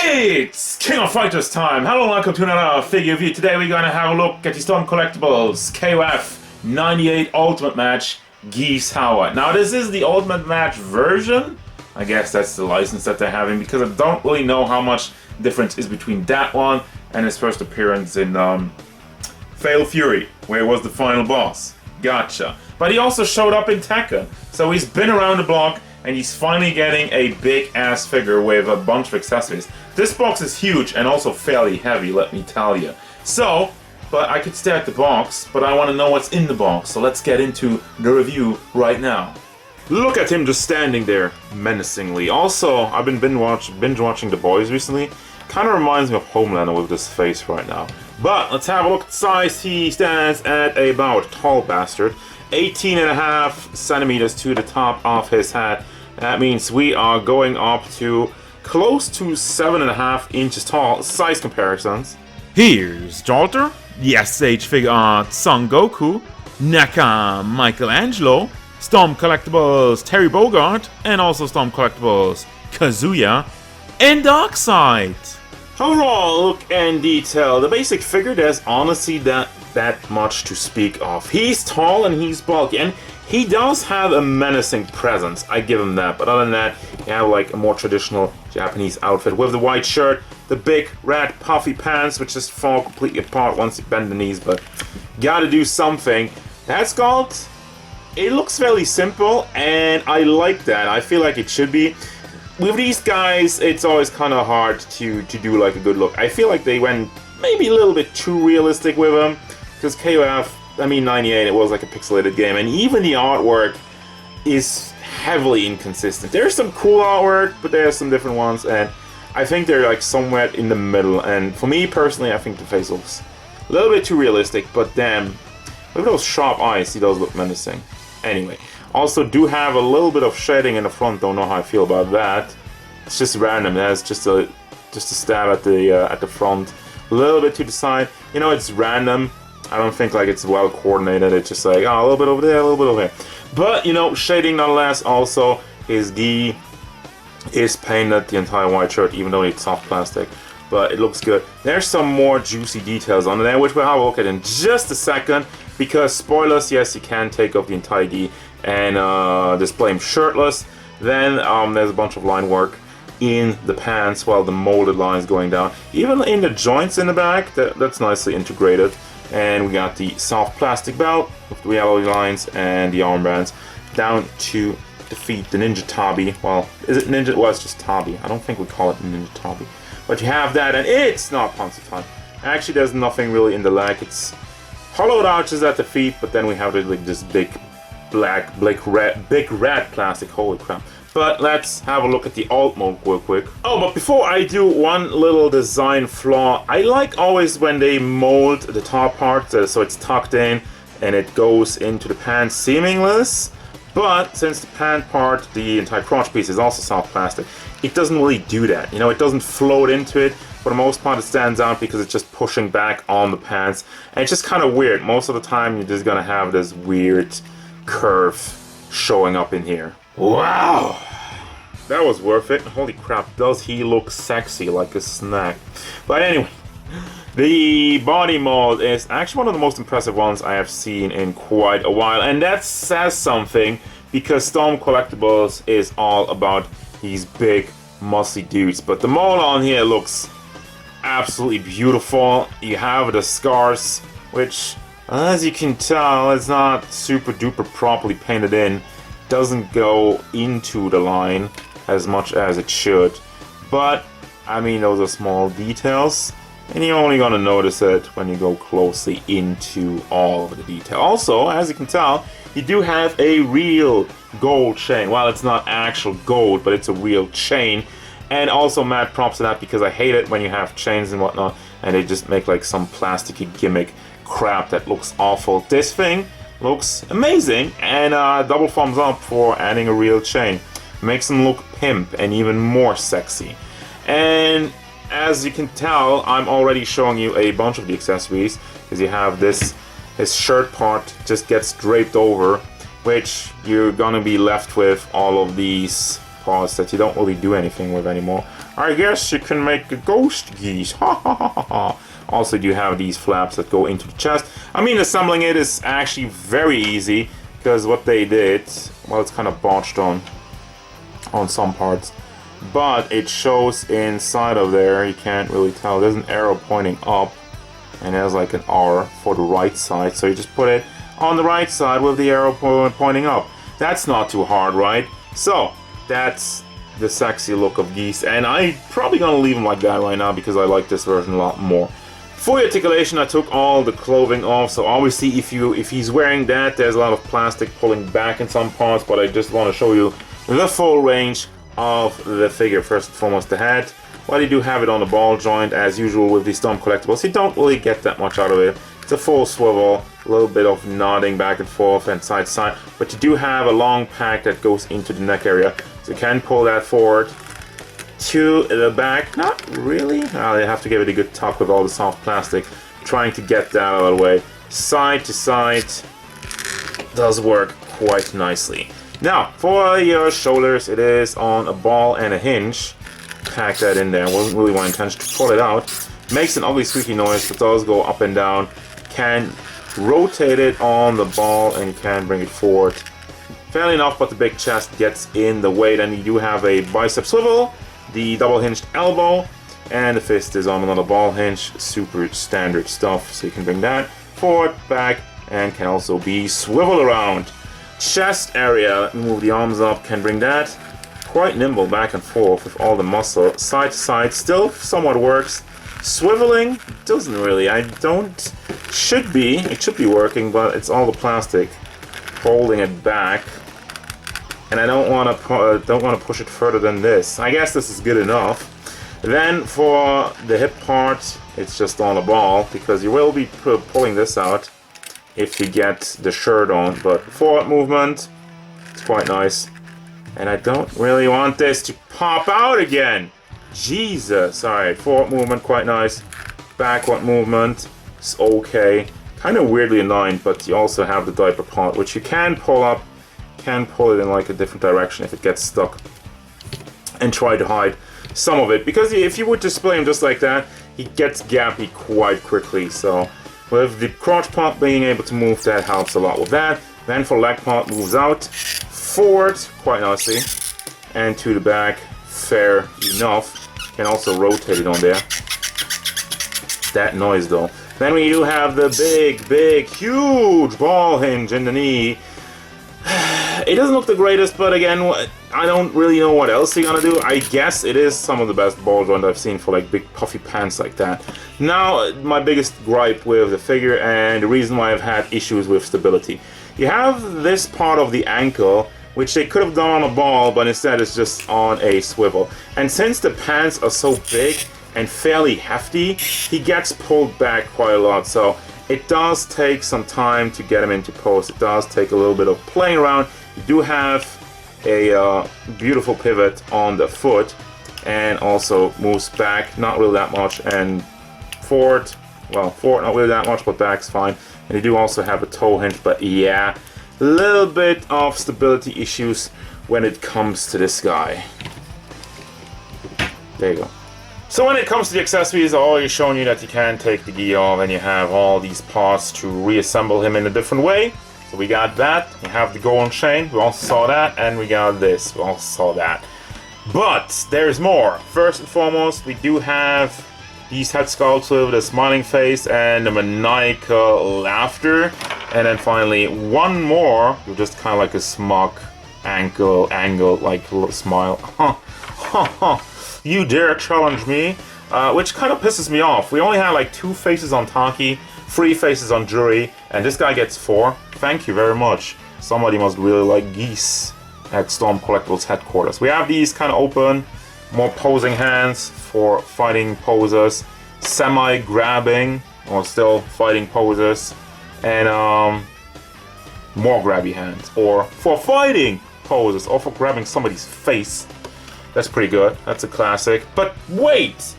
It's King of Fighters time! Hello and welcome to another figure review. Today we're going to have a look at the Storm Collectibles KOF 98 Ultimate Match Geese Howard. Now this is the Ultimate Match version. I guess that's the license that they're having because I don't really know how much difference is between that one and his first appearance in Fatal Fury, where he was the final boss. Gotcha. But he also showed up in Tekken, so he's been around the block and he's finally getting a big ass figure with a bunch of accessories. This box is huge and also fairly heavy, let me tell you. So, but I could stare at the box, but I want to know what's in the box, so let's get into the review right now. Look at him just standing there, menacingly. Also, I've been binge watching The Boys recently. Kind of reminds me of Homelander with this face right now. But let's have a look at the size. He stands at about, tall bastard, 18.5 centimeters to the top of his head. That means we are going up to close to 7.5 inches tall. Size comparisons. Here's Jalter, the SH Figure Art Son Goku, NECA Michelangelo, Storm Collectibles Terry Bogard, and also Storm Collectibles Kazuya, and Darkseid. Overall look and detail, the basic figure, there's honestly that much to speak of. He's tall and he's bulky, and he does have a menacing presence, I give him that, but other than that, you have like a more traditional Japanese outfit with the white shirt, the big red puffy pants which just fall completely apart once you bend the knees, but gotta do something. That sculpt, it looks fairly simple and I like that. I feel like it should be. With these guys, it's always kind of hard to do like a good look. I feel like they went maybe a little bit too realistic with them, because KOF, 98, it was like a pixelated game, and even the artwork is heavily inconsistent. There's some cool artwork, but there's some different ones, and I think they're like somewhere in the middle, and for me personally, I think the face looks a little bit too realistic, but damn, look at those sharp eyes, he does look menacing. Anyway, also do have a little bit of shading in the front, don't know how I feel about that. It's just random, it has just a stab at the front, a little bit to the side, you know, it's random. I don't think like it's well coordinated, it's just like, oh, a little bit over there, a little bit over here. But, you know, shading nonetheless. Also, his gi is painted the entire white shirt, even though it's soft plastic. But it looks good. There's some more juicy details on there, which we'll have a look at in just a second. Because, spoilers, yes, you can take off the entire gi and display him shirtless. Then there's a bunch of line work in the pants while the molded lines going down. Even in the joints in the back, that's nicely integrated. And we got the soft plastic belt with the reality lines and the armbands down to the feet, the Ninja Tabi. Well, is it Ninja? Well, it's just Tabi. I don't think we call it Ninja Tabi. But you have that, and it's not Panzer. Actually, there's nothing really in the leg. It's hollowed arches at the feet, but then we have like this big red plastic. Holy crap. But let's have a look at the alt mode real quick. Oh, but before I do, one little design flaw. I like always when they mold the top part so it's tucked in and it goes into the pants seamless. But since the pant part, the entire crotch piece is also soft plastic, it doesn't really do that. You know, it doesn't float into it. For the most part, it stands out because it's just pushing back on the pants. And it's just kind of weird. Most of the time, you're just gonna have this weird curve showing up in here. Wow! That was worth it. Holy crap, does he look sexy like a snack. But anyway, the body mold is actually one of the most impressive ones I have seen in quite a while. And that says something because Storm Collectibles is all about these big, muscly dudes. But the mold on here looks absolutely beautiful. You have the scars, which, as you can tell, it's not super duper properly painted in. Doesn't go into the line as much as it should, but I mean, those are small details and you're only gonna notice it when you go closely into all of the detail. Also, as you can tell, you do have a real gold chain. Well, it's not actual gold, but it's a real chain. And also mad props to that, because I hate it when you have chains and whatnot and they just make like some plasticky gimmick crap that looks awful. This thing looks amazing, and double thumbs up for adding a real chain. Makes them look pimp and even more sexy. And as you can tell, I'm already showing you a bunch of the accessories, because you have this shirt part just gets draped over, which you're gonna be left with all of these parts that you don't really do anything with anymore. I guess you can make a ghost geese. Ha ha ha ha ha. Also, you have these flaps that go into the chest. I mean, assembling it is actually very easy, because what they did, well, it's kind of botched on some parts, but it shows inside of there, you can't really tell, there's an arrow pointing up, and there's like an R for the right side, so you just put it on the right side with the arrow pointing up. That's not too hard, right? So, that's the sexy look of Geese, and I'm probably gonna leave him like that right now because I like this version a lot more. For the articulation, I took all the clothing off, so obviously if he's wearing that, there's a lot of plastic pulling back in some parts, but I just want to show you the full range of the figure. First and foremost, the head. While you do have it on the ball joint, as usual with these Storm Collectibles, you don't really get that much out of it. It's a full swivel, a little bit of nodding back and forth and side to side, but you do have a long pack that goes into the neck area, so you can pull that forward to the back. Not really. You have to give it a good tug with all the soft plastic, trying to get that out of the way. Side to side does work quite nicely. Now, for your shoulders, it is on a ball and a hinge. Pack that in there. Wasn't really my intention to pull it out. Makes an ugly squeaky noise, but does go up and down. Can rotate it on the ball and can bring it forward. Fairly enough, but the big chest gets in the way. Then you do have a bicep swivel, the double hinged elbow, and the fist is on another ball hinge. Super standard stuff, so you can bring that forward, back, and can also be swiveled around. Chest area, let me move the arms up, can bring that quite nimble back and forth with all the muscle. Side to side, still somewhat works. Swiveling doesn't really, it should be working, but it's all the plastic holding it back. And I don't want to push it further than this. I guess this is good enough. Then for the hip part, it's just on a ball, because you will be pulling this out if you get the shirt on. But forward movement, it's quite nice. And I don't really want this to pop out again. Jesus. Alright, forward movement, quite nice. Backward movement, it's okay. Kind of weirdly aligned, but you also have the diaper part, which you can pull up. Can pull it in like a different direction if it gets stuck, and try to hide some of it, because if you would display him just like that, he gets gappy quite quickly. So with the crotch part being able to move, that helps a lot with that. Then for leg part, moves out forward quite nicely and to the back, fair enough. Can also rotate it on there. That noise though. Then we do have the big huge ball hinge in the knee. It doesn't look the greatest, but again, I don't really know what else you're gonna do. I guess it is some of the best ball joint I've seen for like big puffy pants like that. Now, my biggest gripe with the figure, and the reason why I've had issues with stability. You have this part of the ankle, which they could have done on a ball, but instead it's just on a swivel. And since the pants are so big and fairly hefty, he gets pulled back quite a lot. So it does take some time to get him into pose. It does take a little bit of playing around. You do have a beautiful pivot on the foot, and also moves back, not really that much, and forward, well, forward not really that much, but back's fine. And you do also have a toe hinge, but yeah, a little bit of stability issues when it comes to this guy. There you go. So when it comes to the accessories, I already shown you that you can take the gi off, and you have all these parts to reassemble him in a different way. So we got that, you have the golden chain, we also saw that, and we got this, we also saw that. But there's more. First and foremost, we do have these head sculpts with a smiling face and a maniacal laughter. And then finally, one more, with just kind of like a smug angle, like a little smile. You dare challenge me? Which kind of pisses me off. We only had like 2 faces on Taki, 3 faces on Jury, and this guy gets 4. Thank you very much. Somebody must really like Geese at Storm Collectibles headquarters. We have these kind of open, more posing hands for fighting poses, semi-grabbing, or still fighting poses, and more grabby hands, or for fighting poses, or for grabbing somebody's face. That's pretty good. That's a classic. But wait!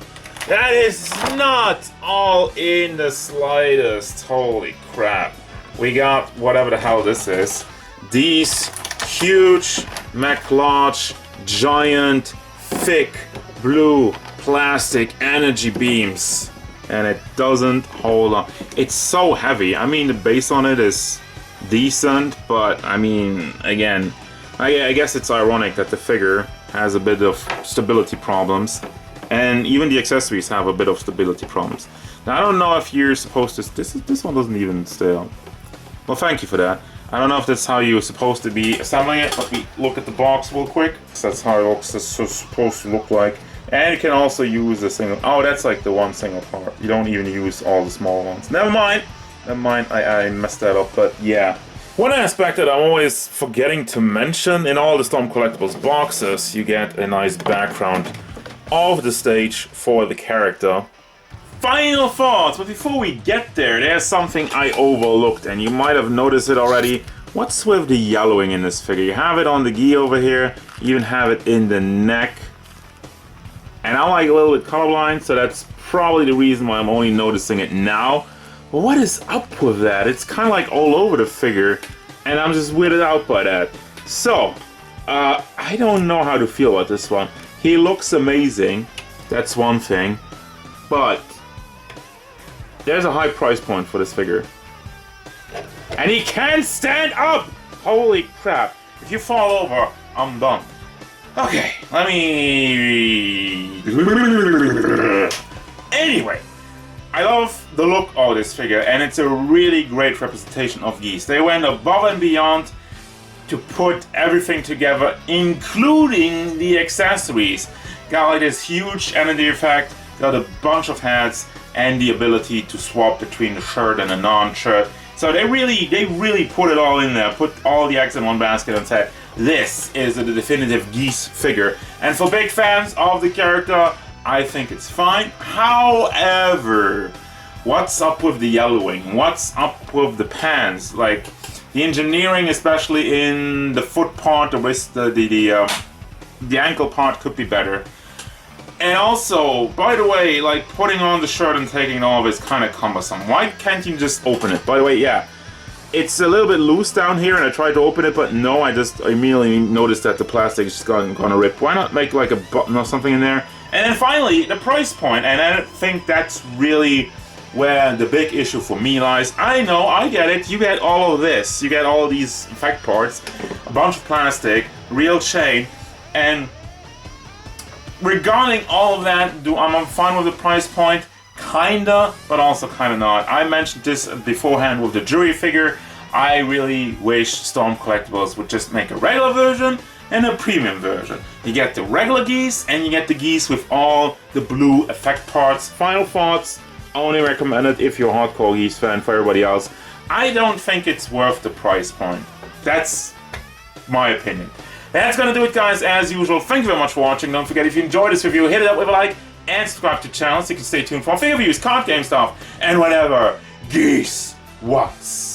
That is not all in the slightest. Holy crap. We got whatever the hell this is. These huge, McLarge, giant, thick blue plastic energy beams, and it doesn't hold on. It's so heavy. I mean, the base on it is decent, but I mean, again, I guess it's ironic that the figure has a bit of stability problems, and even the accessories have a bit of stability problems. Now, I don't know if you're supposed to... This one doesn't even stay on. Well, thank you for that. I don't know if that's how you're supposed to be assembling it. Let me look at the box real quick. That's how it looks. It's supposed to look like. And you can also use a single... Oh, that's like the one single part. You don't even use all the small ones. Never mind. Never mind. I messed that up, but yeah. One aspect that I'm always forgetting to mention, in all the Storm Collectibles boxes, you get a nice background of the stage for the character. Final thoughts, but before we get there, there's something I overlooked, and you might have noticed it already. What's with the yellowing in this figure? You have it on the gi over here, you even have it in the neck. And I'm like a little bit colorblind, so that's probably the reason why I'm only noticing it now. But what is up with that? It's kind of like all over the figure, and I'm just weirded out by that. So, I don't know how to feel about this one. He looks amazing, that's one thing, but there's a high price point for this figure. And he can't stand up! Holy crap. If you fall over, I'm done. Okay, let me... Anyway, I love the look of this figure, and it's a really great representation of Geese. They went above and beyond to put everything together, including the accessories. Got like this huge energy effect, got a bunch of hats, and the ability to swap between the shirt and the non-shirt. So they really put it all in there, put all the eggs in one basket and said, this is the definitive Geese figure. And for big fans of the character, I think it's fine. However, what's up with the yellowing? What's up with the pants? Like, the engineering, especially in the foot part, the wrist, the ankle part could be better. And also, by the way, like, putting on the shirt and taking it off is kind of cumbersome. Why can't you just open it? By the way, yeah, it's a little bit loose down here, and I tried to open it, but no, I just immediately noticed that the plastic is just gonna rip. Why not make like a button or something in there? And then finally, the price point, and I think that's really where the big issue for me lies. I know, I get it, you get all of this, you get all of these effect parts, a bunch of plastic, real chain, and regarding all of that, I'm fine with the price point, kinda, but also kinda not. I mentioned this beforehand with the jury figure. I really wish Storm Collectibles would just make a regular version and a premium version. You get the regular Geese, and you get the Geese with all the blue effect parts. Final thoughts, only recommend it if you're a hardcore Geese fan. For everybody else, I don't think it's worth the price point. That's my opinion. That's gonna do it, guys, as usual. Thank you very much for watching. Don't forget, if you enjoyed this review, hit it up with a like and subscribe to the channel so you can stay tuned for figure reviews, card game stuff, and whatever Geese wants.